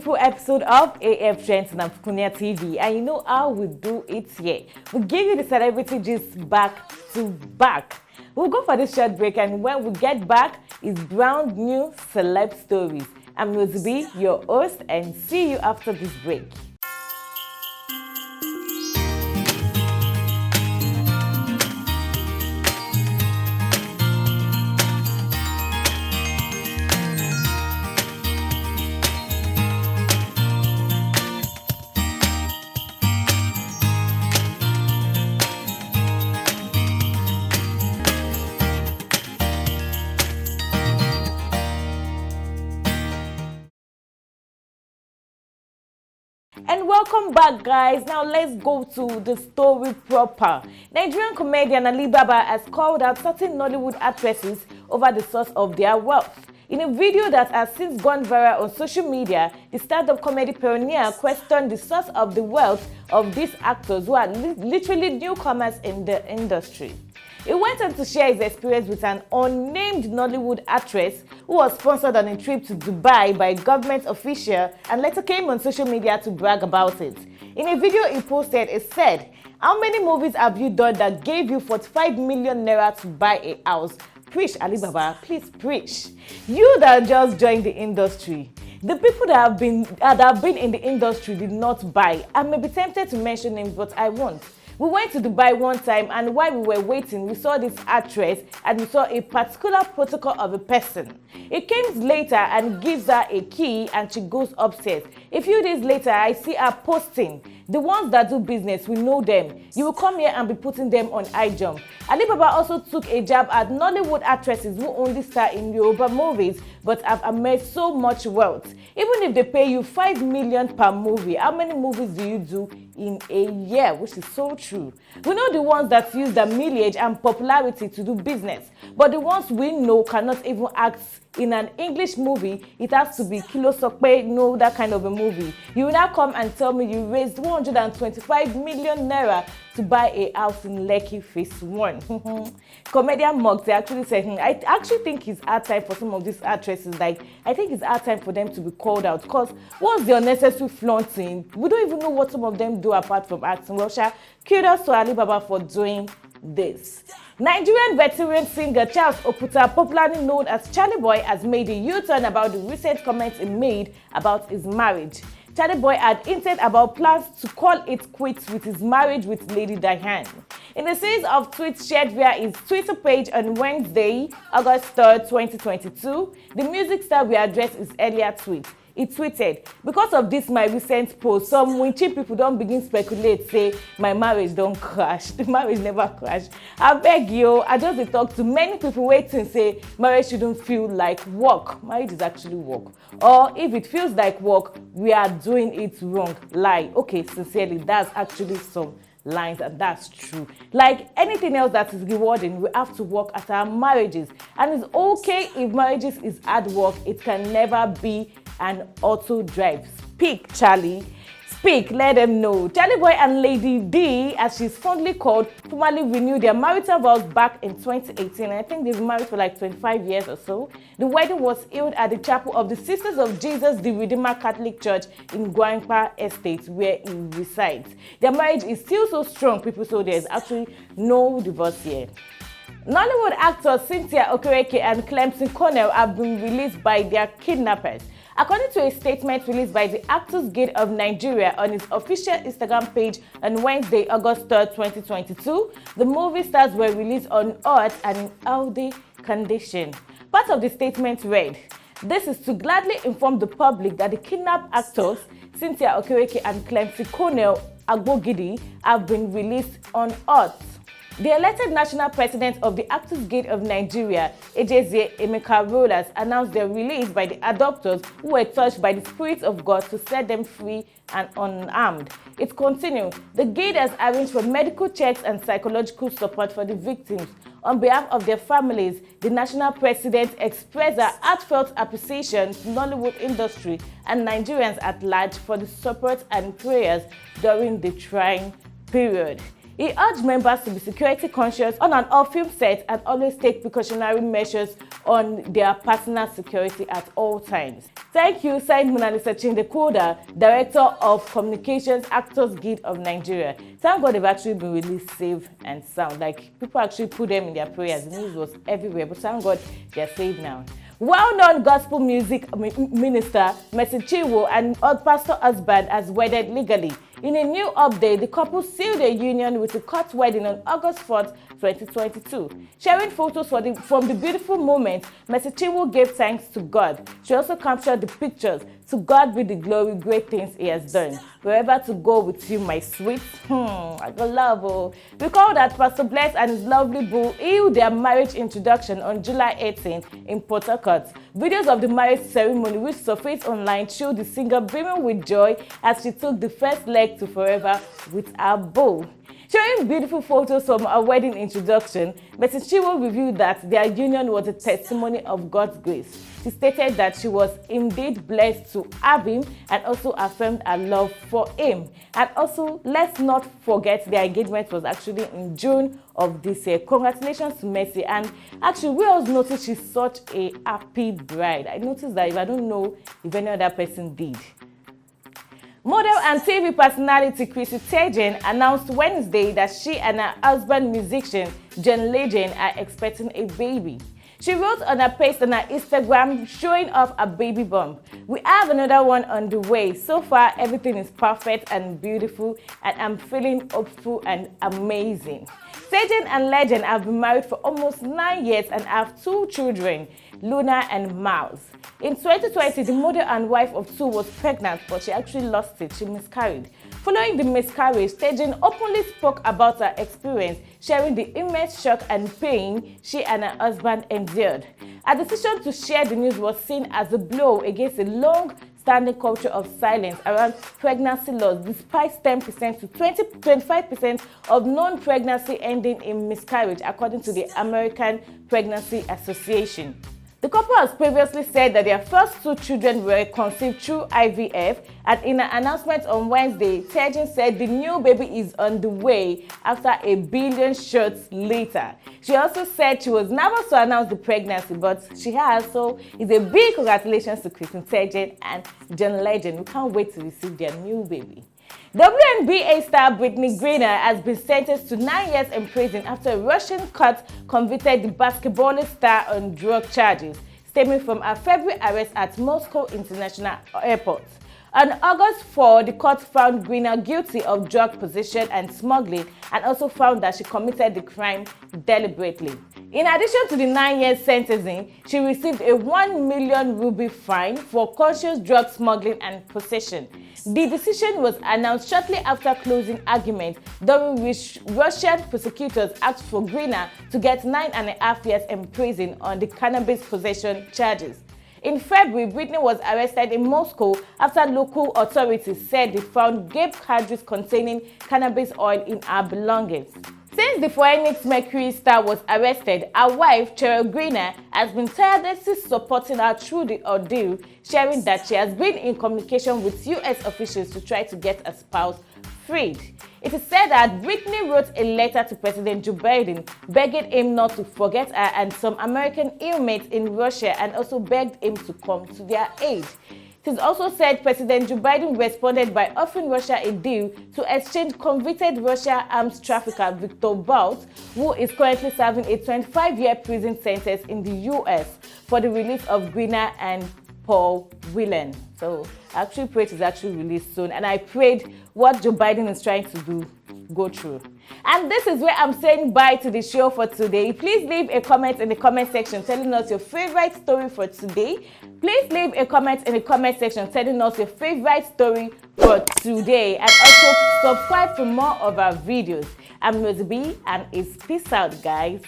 beautiful episode of AF Trends on AFRICUNIA TV, and you know how we do it here. We give you the celebrity gist back to back. We'll go for this short break, and when we get back, it's brand new celeb stories. I'm Rosie, your host, and see you after this break. And welcome back, guys. Now let's go to the story proper. Nigerian comedian Alibaba has called out certain Nollywood actresses over the source of their wealth. In a video that has since gone viral on social media, the stand-up comedy pioneer questioned the source of the wealth of these actors who are literally newcomers in the industry. He went on to share his experience with an unnamed Nollywood actress who was sponsored on a trip to Dubai by a government official and later came on social media to brag about it. In a video he posted, it said, "How many movies have you done that gave you 45 million naira to buy a house?" Preach, Alibaba, please preach. You that just joined the industry. The people that have been in the industry did not buy. I may be tempted to mention names, but I won't. We went to Dubai one time, and while we were waiting, we saw this actress and we saw a particular protocol of a person. It came later and gives her a key and she goes upstairs. A few days later, I see her posting. The ones that do business, we know them. You will come here and be putting them on high jump. Alibaba also took a jab at Nollywood actresses who only star in Yoruba movies but have amassed so much wealth. Even if they pay you 5 million per movie, how many movies do you do in a year? Which is so true. We know the ones that use their mileage and popularity to do business, but the ones we know cannot even act in an English movie. It has to be Kilo Sokpe, no, that kind of a movie. You will now come and tell me you raised 125 million naira to buy a house in Lekki Phase 1. Comedian Muggs actually said, I actually think it's hard time for some of these actresses. Like, I think it's hard time for them to be called out, because what's the unnecessary flaunting? We don't even know what some of them do apart from acting. Well, kudos to Alibaba for doing this. Nigerian veteran singer Charles Oputa, popularly known as Charly Boy, has made a U-turn about the recent comments he made about his marriage. Charly Boy had hinted about plans to call it quits with his marriage with Lady Diane. In a series of tweets shared via his Twitter page on Wednesday, August 3rd, 2022, the music star readdressed his earlier tweet. He tweeted, "Because of this my recent post, some winchy people don't begin speculate, say my marriage don't crash." The marriage never crashed. I beg you, I just talk to many people waiting say marriage shouldn't feel like work. Marriage is actually work. Or if it feels like work, we are doing it wrong. Lie. Okay, sincerely, that's actually some lines, and that's true. Like anything else that is rewarding, we have to work at our marriages. And it's okay if marriages is hard work, it can never be an auto drive. Speak, Charlie. Speak, let them know. Charly Boy and Lady D, as she's fondly called, formally renewed their marital vows back in 2018. And I think they've been married for like 25 years or so. The wedding was held at the chapel of the Sisters of Jesus the Redeemer Catholic Church in Gwangpa Estate, where he resides. Their marriage is still so strong, people, so there's actually no divorce here. Nollywood actors Cynthia Okereke and Clemson cornel have been released by their kidnappers. According to a statement released by the Actors Guild of Nigeria on its official Instagram page on Wednesday, August 3rd, 2022, the movie stars were released on earth and in healthy condition. Part of the statement read, "This is to gladly inform the public that the kidnapped actors Cynthia Okereke and Clemson cornel have been released on earth." The elected national president of the Actors Guild of Nigeria, Ejezie Emeka Rollers, announced their release by the adopters who were touched by the Spirit of God to set them free and unarmed. It continued, the Guild has arranged for medical checks and psychological support for the victims. On behalf of their families, the national president expressed her heartfelt appreciation to the Nollywood industry and Nigerians at large for the support and prayers during the trying period. He urged members to be security conscious on and off film set and always take precautionary measures on their personal security at all times. Thank you, signed Mercy Chinwo, Director of Communications Actors Guild of Nigeria. Thank God they've actually been released safe and sound. Like, people actually put them in their prayers. The news was everywhere, but thank God they're safe now. Well-known gospel music minister Mercy Chinwo and her pastor husband has wedded legally. In a new update, the couple sealed their union with a court wedding on August 4th, 2022. Sharing photos from the beautiful moment, Mercy Chinwo gave thanks to God. She also captured the pictures. To God be the glory, great things he has done. Wherever to go with you, my sweet. I got love. Oh. Recall that Pastor Bless and his lovely boo held their marriage introduction on July 18th in Port Harcourt. Videos of the marriage ceremony, which surfaced online, showed the singer beaming with joy as she took the first leg to forever with her beau. Showing beautiful photos from her wedding introduction, Mercy Chinwo revealed that their union was a testimony of God's grace. She stated that she was indeed blessed to have him and also affirmed her love for him. And also, let's not forget their engagement was actually in June of this year. Congratulations to Mercy. And actually, we also noticed she's such a happy bride. I noticed that if I don't know if any other person did. Model and TV personality Chrissy Teigen announced Wednesday that she and her husband, musician John Legend, are expecting a baby. She wrote on her post on her Instagram showing off a baby bump. We have another one on the way. So far, everything is perfect and beautiful, and I'm feeling hopeful and amazing. Teigen and Legend have been married for almost 9 years and have 2 children, Luna and Miles. In 2020, the mother and wife of 2 was pregnant, but she actually lost it. She miscarried. Following the miscarriage, Teigen openly spoke about her experience, sharing the immense shock and pain she and her husband endured. Her decision to share the news was seen as a blow against a long-standing culture of silence around pregnancy loss, despite 10% to 25% of non-pregnancy ending in miscarriage, according to the American Pregnancy Association. The couple has previously said that their first 2 children were conceived through IVF, and in an announcement on Wednesday, Teigen said the new baby is on the way after a billion shots later. She also said she was nervous to announce the pregnancy, but she has, so it's a big congratulations to Chrissy Teigen and John Legend. We can't wait to receive their new baby. WNBA star Brittney Griner has been sentenced to 9 years in prison after a Russian court convicted the basketballist star on drug charges stemming from her February arrest at Moscow International Airport. On August 4, the court found Griner guilty of drug possession and smuggling and also found that she committed the crime deliberately. In addition to the 9 years sentencing, she received a 1 million ruble fine for conscious drug smuggling and possession. The decision was announced shortly after closing argument, during which Russian prosecutors asked for Griner to get 9.5 years in prison on the cannabis possession charges. In February, Brittney was arrested in Moscow after local authorities said they found grape cartridges containing cannabis oil in her belongings. Since the Phoenix Mercury star was arrested, her wife, Charles Griner, has been tirelessly supporting her through the ordeal, sharing that she has been in communication with U.S. officials to try to get her spouse freed. It is said that Brittney wrote a letter to President Joe Biden begging him not to forget her and some American inmates in Russia, and also begged him to come to their aid. It is also said President Joe Biden responded by offering Russia a deal to exchange convicted Russian arms trafficker Victor Bout, who is currently serving a 25-year prison sentence in the U.S. for the release of Griner and Paul Whelan. So I actually pray it is actually released soon, and I prayed what Joe Biden is trying to do go through. And this is where I'm saying bye to the show for today. Please leave a comment in the comment section telling us your favorite story for today. Please leave a comment in the comment section telling us your favorite story for today, and also subscribe for more of our videos. I'm Rosy B, and it's peace out, guys.